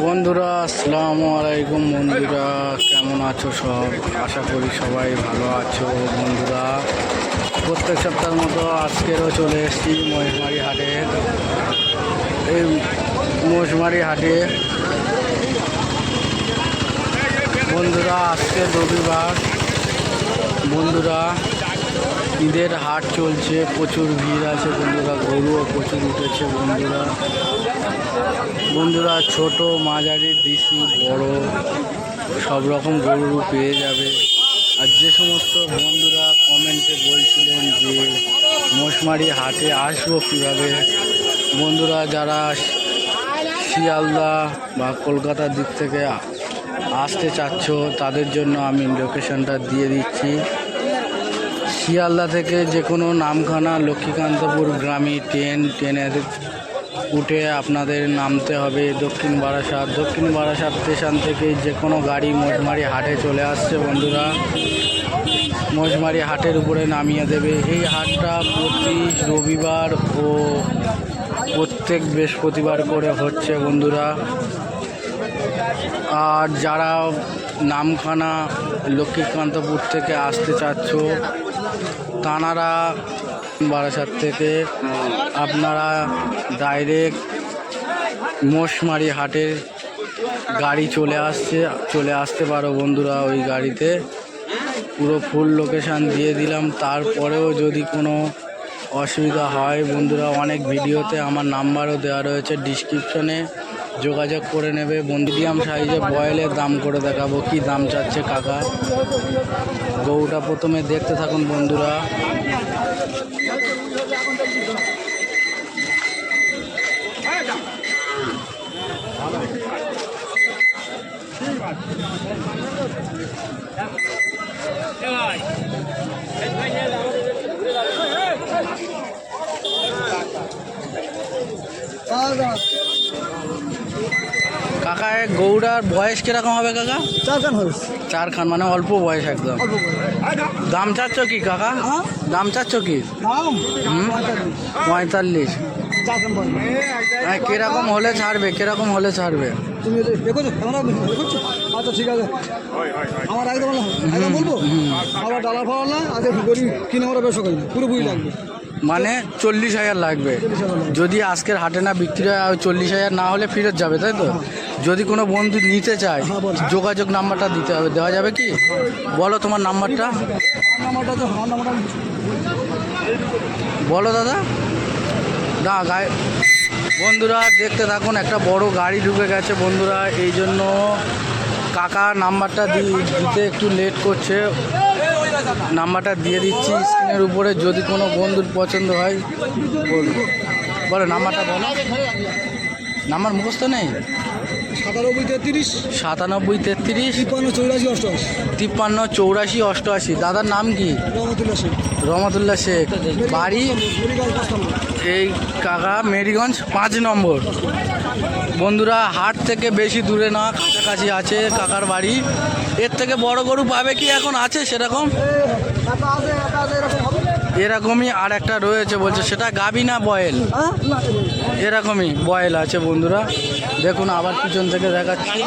বন্ধুরা আসসালামু আলাইকুম। বন্ধুরা কেমন আছো সব? আশা করি সবাই ভালো আছো। বন্ধুরা প্রত্যেক সপ্তাহের মতো আজকেরও চলে এসেছি মহেশমারি হাটে। এই মহেশমারি হাটে বন্ধুরা আজকে রবিবার। বন্ধুরা ঈদের হাট চলছে, প্রচুর ভিড় আছে বন্ধুরা, গরুও প্রচুর উঠেছে বন্ধুরা ছোট মাঝারি দেশি বড় সব রকম গরু পেয়ে যাবে। আর যে সমস্ত বন্ধুরা কমেন্টে বলছিলেন যে মহেশমারি হাটে আসবো কীভাবে, বন্ধুরা যারা শিয়ালদা বা কলকাতার দিক থেকে আসতে চাচ্ছ তাদের জন্য আমি লোকেশনটা দিয়ে দিচ্ছি। শিয়ালদা থেকে যে কোনো নামখানা লক্ষ্মীকান্তপুর গ্রামে ট্রেনে উঠে আপনাদের নামতে হবে দক্ষিণ বারাসাত স্টেশন থেকে যে কোনো গাড়ি মহেশমারি হাটে চলে আসছে বন্ধুরা। মহেশমারি হাটের উপরে নামিয়ে দেবে। এই হাটটা প্রতি রবিবার ও প্রত্যেক বৃহস্পতিবার করে হচ্ছে বন্ধুরা। আর যারা নামখানা লক্ষ্মীকান্তপুর থেকে আসতে চাচ্ছ তানারা বারাসাত থেকে আপনারা ডাইরেক্ট মহেশমারি হাটের গাড়ি চলে আসতে পারো বন্ধুরা। ওই গাড়িতে পুরো ফুল লোকেশান দিয়ে দিলাম। তারপরেও যদি কোনো অসুবিধা হয় বন্ধুরা, অনেক ভিডিওতে আমার নাম্বারও দেওয়া রয়েছে, ডিসক্রিপশনে যোগাযোগ করে নেবে। মিডিয়াম সাইজে বয়েলের দাম করে দেখাবো কি দাম চাচ্ছে কাকা। গরুটা প্রথমে দেখতে থাকুন বন্ধুরা। কাকা গৌড়ার বয়স কিরকম হবে কাকা? 4 খান হবে। 4 খান মানে অল্প বয়স একদম। দাম চাচ্ছ কি কাকা? দাম চাচ্ছ কি? 45। কিরকম হলে ছাড়বে? তুমি দেখোছো ক্যামেরা দেখছো? আচ্ছা ঠিক আছে, আমার একদম বলবো। আবার ডালার ফাওয়ার না আগে গরিব কিনে আমরা বেশ করি না, পুরোপুরি লাগবে। মানে 40,000 লাগবে। যদি আজকের হাটে না বিক্রি হয় 40,000 না হলে ফেরত যাবে, তাই তো? যদি কোনো বন্ধু নিতে চায় যোগাযোগ নাম্বারটা দিতে হবে, দেওয়া যাবে কি? বলো তোমার নাম্বারটা। বলো দাদা। না গায়ে বন্ধুরা দেখতে থাকুন, একটা বড় গাড়ি ঢুকে গেছে বন্ধুরা, এই জন্য কাকা নাম্বারটা দিতে একটু লেট করছে। নাম্বারটা দিয়ে দিচ্ছি স্ক্রিনের উপরে, যদি কোনো বন্ধুর পছন্দ হয় বলবো। বলো নাম্বারটা বলো। নাম্বার মুখস্থ নেই? 97 33 53 84 88। দাদার নাম কি? রহমতুল্লাহ শেখ। বাড়ি এই কাকা মেরিগঞ্জ 5 নম্বর। বন্ধুরা হাট থেকে বেশি দূরে না, কাছাকাছি আছে কাকার বাড়ি। এর থেকে বড় গরু পাবে কি এখন আছে সেরকম? এরকমই আর একটা রয়েছে বলছে, সেটা গাবি না বয়েল? এরকমই বয়েল আছে বন্ধুরা। দেখুন আবার পিছন থেকে দেখাচ্ছি।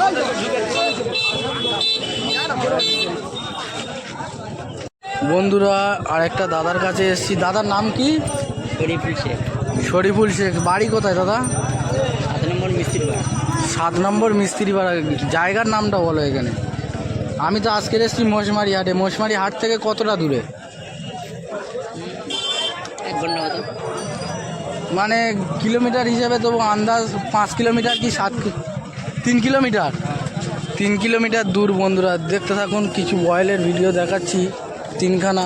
বন্ধুরা আর একটা দাদার কাছে এসেছি। দাদার নাম কি? শরীফুল শেখ। বাড়ি কোথায় দাদা? 7 নম্বর মিস্ত্রি পাড়া। জায়গার নামটা বলো এখানে। আমি তো আজকে এসেছি মহেশমারি হাটে। মহেশমারি হাট থেকে কতটা দূরে? 1 ঘন্টা মতো। মানে কিলোমিটার হিসাবে তো আন্দাজ 5 কিলোমিটার কি 3 কিলোমিটার? 3 কিলোমিটার দূর বন্ধুরা। দেখতে থাকুন, কিছু বয়েলের ভিডিও দেখাচ্ছি। 3খানা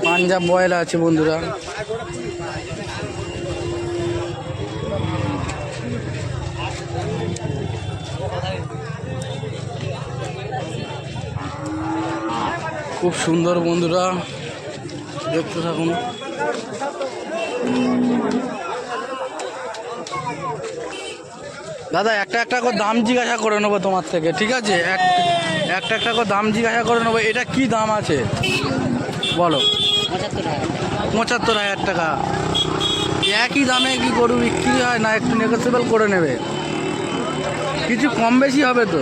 পাঞ্জাব বয়েল আছে বন্ধুরা। খুব সুন্দর বন্ধুরা, দেখতে থাকুন। দাদা একটা করে দাম জিজ্ঞাসা করে নেবো তোমার থেকে, ঠিক আছে? একটা করে দাম জিজ্ঞাসা করে নেবো। এটা কি দাম আছে বলো? 75,000 টাকা। একই দামে কি গরু বিক্রি হয় না একটু নেগোসিয়েবল করে নেবে? কিছু কম বেশি হবে তো।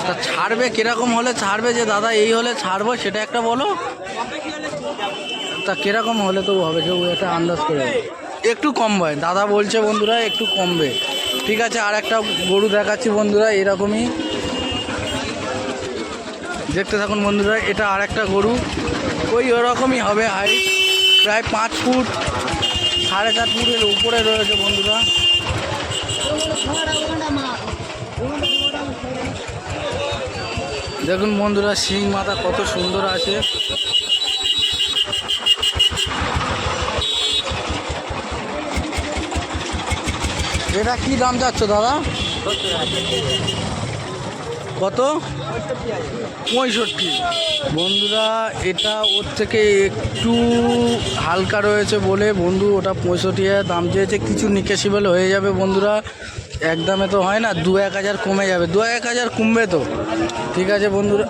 তা ছাড়বে কিরকম হলে ছাড়বে, যে দাদা এই হলে ছাড়বো সেটা একটা বলো। তা কিরকম হলে তো হবে, কেউ একটা আন্দাজ করে একটু কমবে দাদা বলছে বন্ধুরা, একটু কমবে। ঠিক আছে, আর একটা গরু দেখাচ্ছি বন্ধুরা, এরকমই দেখতে থাকুন বন্ধুরা। এটা আর একটা গরু, ওই ওরকমই হবে হাইট, প্রায় 5 ফুট 4.5 ফুটের উপরে রয়েছে বন্ধুরা। দেখুন বন্ধুরা, শিং মাথা কত সুন্দর আছে। এটা কি দাম যাচ্ছ দাদা? কত? 65 বন্ধুরা। এটা ওর থেকে একটু হালকা রয়েছে বলে বন্ধু ওটা 65,000 দাম চেয়েছে। কিছু নিকেশিবল হয়ে যাবে বন্ধুরা, একদমে তো হয় না, 2-1 হাজার কমে যাবে, 2-1 হাজার কমবে তো। ঠিক আছে বন্ধুরা,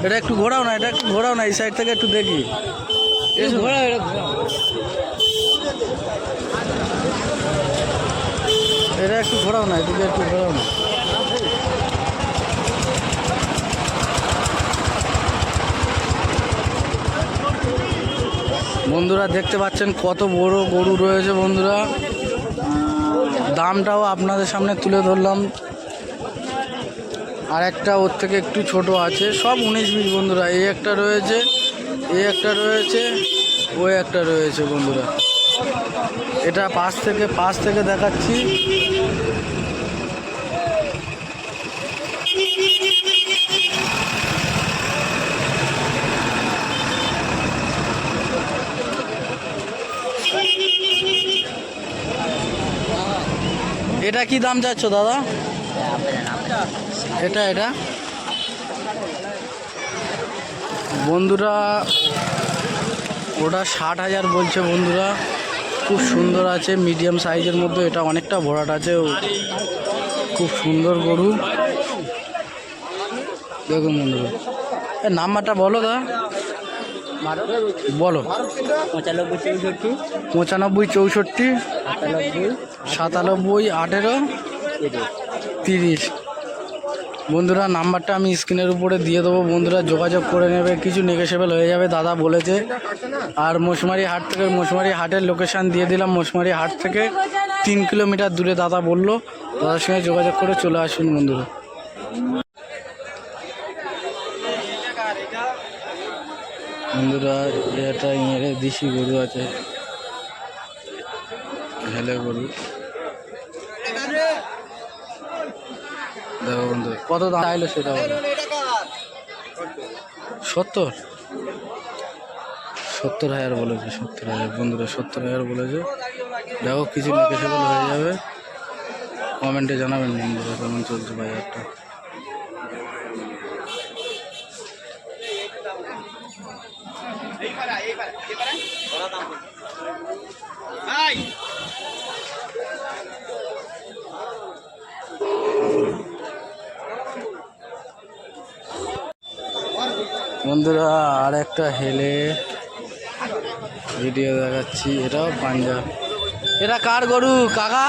এটা একটু ঘোরাও না, এটা একটু ঘোরাও না, এই সাইড থেকে একটু দেখি। এটা একটু ঘোরাও না, এদিকে একটু ঘোরাও না। বন্ধুরা দেখতে পাচ্ছেন কত বড় গরু রয়েছে বন্ধুরা, দামটাও আপনাদের সামনে তুলে ধরলাম। আর একটা ওর থেকে একটু ছোট আছে, সব 19-20 বন্ধুরা। এই একটা রয়েছে, এই একটা রয়েছে, ওই একটা রয়েছে বন্ধুরা। এটা পাশ থেকে দেখাচ্ছি। এটা কি দাম চাচ্ছ দাদা? এটা বন্ধুরা ওটা 60,000 বলছে বন্ধুরা। খুব সুন্দর আছে, মিডিয়াম সাইজের মধ্যে, এটা অনেকটা ভরাট আছে, খুব সুন্দর গরু। দেখুন বন্ধুরা, এর নাম্বারটা বলো দা, বলো। 95 64 97 18 30 বন্ধুরা। নাম্বারটা আমি স্ক্রিনের উপরে দিয়ে দেবো বন্ধুরা, যোগাযোগ করে নেবে, কিছু নেগোশিয়েবল হয়ে যাবে দাদা বলেছে। আর মশমারি হাট থেকে, মশমারি হাটের লোকেশান দিয়ে দিলাম, মশমারি হাট থেকে 3 কিলোমিটার দূরে দাদা বললো। দাদার সঙ্গে যোগাযোগ করে চলে আসুন বন্ধুরা। বন্ধুরা এটা ইয়ে দেশি গরু আছে, হেলে গরু। দেখো বন্ধু কত দাম চাইলো সেটা বলো। 70,000 বলেছে, 70,000 বন্ধুরা, 70,000 বলেছে। দেখো কিছু নিকেশিবল হয়ে যাবে, কমেন্টে জানাবেন বন্ধুরা কেমন চলছে বাজারটা। বন্ধুরা আর একটা হেলে ভিডিও দেখাচ্ছি, এটাও পাঞ্জাব। এটা কার গরু কাকা?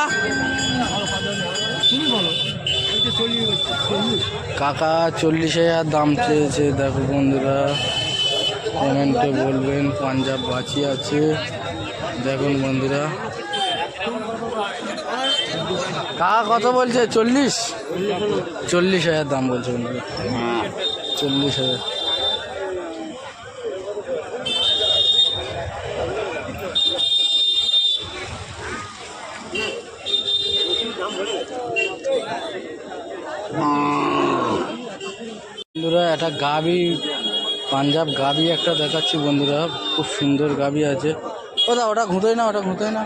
কাকা 40,000 দাম চেয়েছে। দেখো বন্ধুরা কমেন্টে বলবেন, পাঞ্জাব বাছি আছে। দেখুন বন্ধুরা, কাকা কত বলছে? 40,000 দাম বলছে বন্ধুরা, 40,000। বন্ধুরা একটা গাভী, পাঞ্জাব গাভী একটা দেখাচ্ছি বন্ধুরা, খুব সুন্দর গাভী আছে। ওটা ঘুঁতোই না, ওটা ঘুঁতোই না,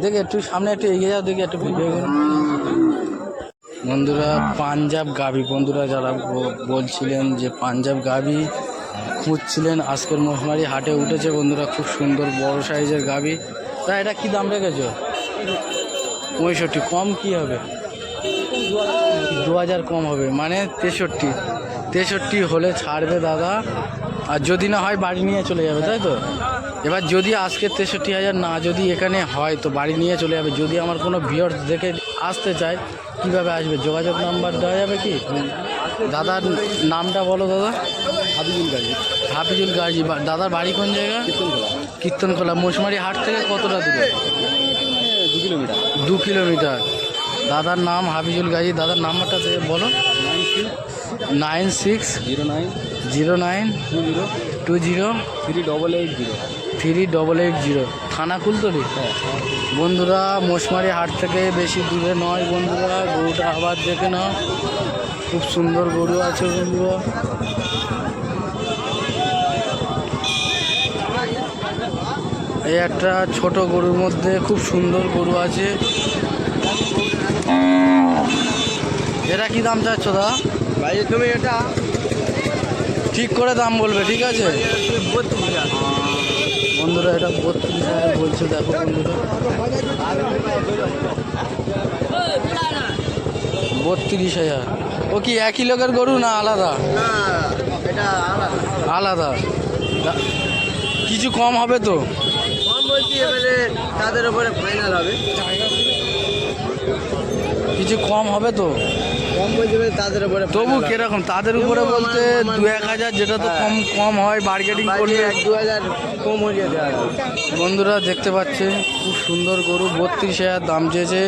দেখে একটু সামনে একটু এগিয়ে যাও, দেখে একটু ভিডিও করুন বন্ধুরা। পাঞ্জাব গাভী বন্ধুরা, যারা বলছিলেন যে পাঞ্জাব গাভী খুঁজছিলেন, আজকের মশমারি হাটে উঠেছে বন্ধুরা, খুব সুন্দর বড় সাইজের গাভী। তা এটা কি দাম রেখেছো? 65। কম কি হবে? 2,000 কম হবে, মানে 63 হলে ছাড়বে দাদা। আর যদি না হয় বাড়ি নিয়ে চলে যাবে, তাই তো? এবার যদি আজকে 63,000 না যদি এখানে হয় তো বাড়ি নিয়ে চলে যাবে। যদি আমার কোনো ভিউয়ার্স দেখে আসতে চায় কীভাবে আসবে, যোগাযোগ নাম্বার দেওয়া যাবে কি? দাদার নামটা বলো দাদা। হাবিজুল গাজী, হাফিজুল গাজী। দাদার বাড়ি কোন জায়গা? কীর্তনখোলা। কীর্তনখোলা। মোশমারি হাট থেকে কতটা দূরে? 2 কিলোমিটার। 2 কিলোমিটার। দাদার নাম হাফিজুল গাজী। দাদার নাম্বারটা বলো। 96 09 09 20 20 3880। 3880। থানা কুলতলি। বন্ধুরা মোশমারি হাট থেকে বেশি দূরে নয় বন্ধুরা। গরুটা আবার দেখে নাও, খুব সুন্দর গরু আছে বন্ধুরা। এই একটা ছোট গরুর মধ্যে খুব সুন্দর গরু আছে। এটা কি দাম চাচ্ছ দাদা? ভাই তুমি এটা ঠিক করে দাম বলবে, ঠিক আছে বন্ধুরা? এটা 32,000 বলছে, দেখো বন্ধুরা 32,000। ও কি একই লোকের গরু না আলাদা? এটা আলাদা। কিছু কম হবে তো? কম বলছি, এবারে তাদের উপরে ফাইনাল হবে। কিছু কম হবে তো? কম বলছি তাদের উপরে। তবু কিরকম তাদের উপরে বলতে 2-1,000 যেটা তো কম কম হয় বার্গেনিং করলে 1-2,000 কম হয়ে দেওয়া হবে। বন্ধুরা দেখতে পাচ্ছেন খুব সুন্দর গরু, 32,000 দাম চেয়েছে।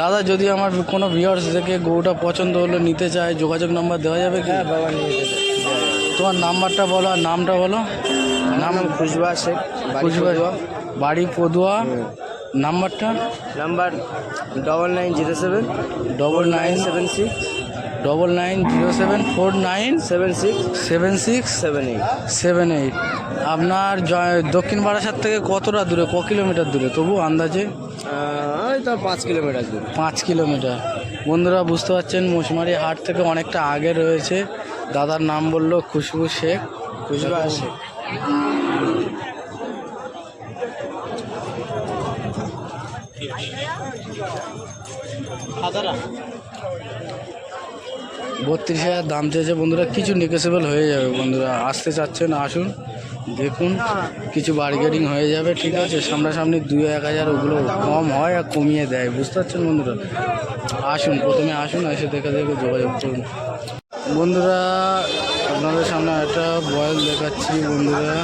দাদা যদি আমার কোনো ভিউয়ার্স দেখে গরুটা পছন্দ হলো নিতে চায়, যোগাযোগ নাম্বার দেওয়া যাবে কি? হ্যাঁ বাবা নিয়ে যেতে। তোমার নাম্বারটা বলো আর নামটা বলো। নাম খুশবা শেখ, খুশবা, বাড়ি পদুয়া। নাম্বারটা নাম্বার 9907 9976 990749 7678। আপনার দক্ষিণ বারাসাত থেকে কতটা দূরে, কিলোমিটার দূরে তবু আন্দাজে? ওই তো 5 কিলোমিটার দূর। 5 কিলোমিটার। বন্ধুরা বুঝতে পারছেন মোশমারি হাট থেকে অনেকটা আগে রয়েছে। দাদার নাম বললো খুশবু শেখ। খুশবা শেখ। হাজারা 32,000 দাম চেয়েছে বন্ধুরা। কিছু নেগোসিয়েবল হয়ে যাবে বন্ধুরা, আসতে চাচ্ছেন আসুন দেখুন, কিছু বার্গেনিং হয়ে যাবে, ঠিক আছে? সামনাসামনি 2-1,000 ওগুলো কম হয় আর কমিয়ে দেয়, বুঝতে পারছেন বন্ধুরা? আসুন, প্রথমে আসুন, এসে দেখে দেখে যোগাযোগ করুন। বন্ধুরা আপনাদের সামনে একটা বয়েল দেখাচ্ছি বন্ধুরা,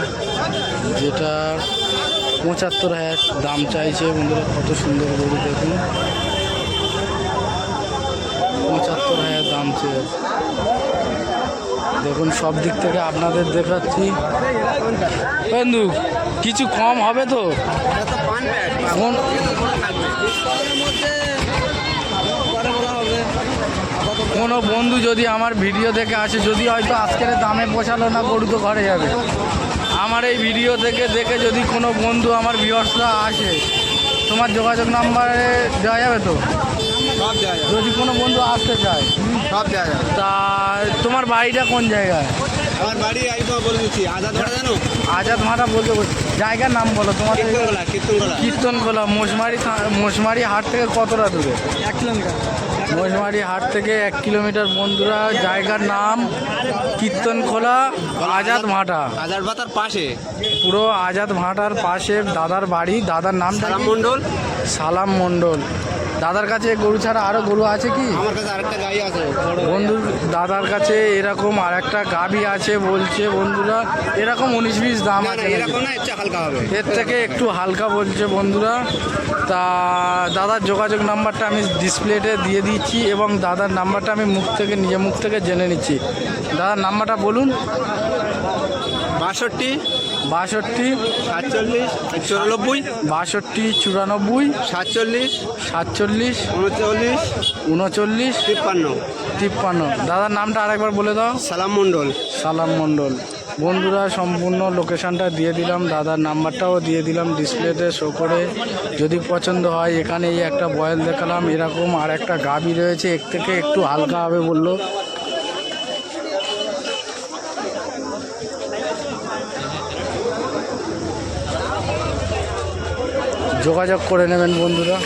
যেটা 75,000 দাম চাইছে বন্ধুরা। কত সুন্দর গরু দেখুন, 75,000 দাম চেয়েছে। দেখুন সব দিক থেকে আপনাদের দেখাচ্ছি বন্ধু, কিছু কম হবে তো? কোনো বন্ধু যদি আমার ভিডিও দেখে আসে, যদি হয়তো আজকের দামে পোষালো না, গরু তো ঘরে যাবে। আমার এই ভিডিও থেকে দেখে যদি কোনো বন্ধু আমার ভিউয়ার্সরা আসে, তোমার যোগাযোগ নাম্বারে দেওয়া যাবে তো? সব দেওয়া যাবে। যদি কোনো বন্ধু আসতে চায় সব দেওয়া যাবে। তা তোমার বাড়িটা কোন জায়গায়? আমার বাড়ি একবার বলে দিচ্ছি, আজাদ ভাড়া জানো? আজাদ ভাটা বলতে জায়গার নাম বলো তোমার। কীর্তনখোলা। কীর্তনখোলা। মোশমারি হাট থেকে কতটা দূরে? 1 কিলোমিটার। মোশমারি হাট থেকে 1 কিলোমিটার বন্ধুরা। জায়গার নাম কীর্তনখোলা, আজাদ ভাটা। আজাদ ভাতার পাশে, পুরো আজাদ ভাটার পাশে দাদার বাড়ি। দাদার নাম সালাম মণ্ডল। সালাম মণ্ডল। দাদার কাছে গরু ছাড়া আরও গরু আছে কি? আমার কাছে আরেকটা গাড়ি আছে বন্ধু, দাদার কাছে এরকম আরেকটা গাভী আছে বলছে বন্ধুরা। এরকম 19-20 দাম আছে, এরকম না, একটু হালকা হবে। এর থেকে একটু হালকা বলছে বন্ধুরা। তা দাদার যোগাযোগ নাম্বারটা আমি ডিসপ্লেতে দিয়ে দিচ্ছি এবং দাদার নাম্বারটা আমি নিজের মুখ থেকে জেনে নিচ্ছি। দাদার নাম্বারটা বলুন। 62 62 47 94 62 94 47 47 39 39 53। দাদার নামটা আরেকবার বলে দাও। সালাম মণ্ডল। সালাম মণ্ডল। বন্ধুরা সম্পূর্ণ লোকেশানটা দিয়ে দিলাম, দাদার নাম্বারটাও দিয়ে দিলাম ডিসপ্লেতে শো করে। যদি পছন্দ হয়, এখানে এই একটা বয়েল দেখালাম, এরকম আর একটা গাভী রয়েছে, এর থেকে একটু হালকা হবে বললো। যোগাযোগ করে নেবেন বন্ধুরা।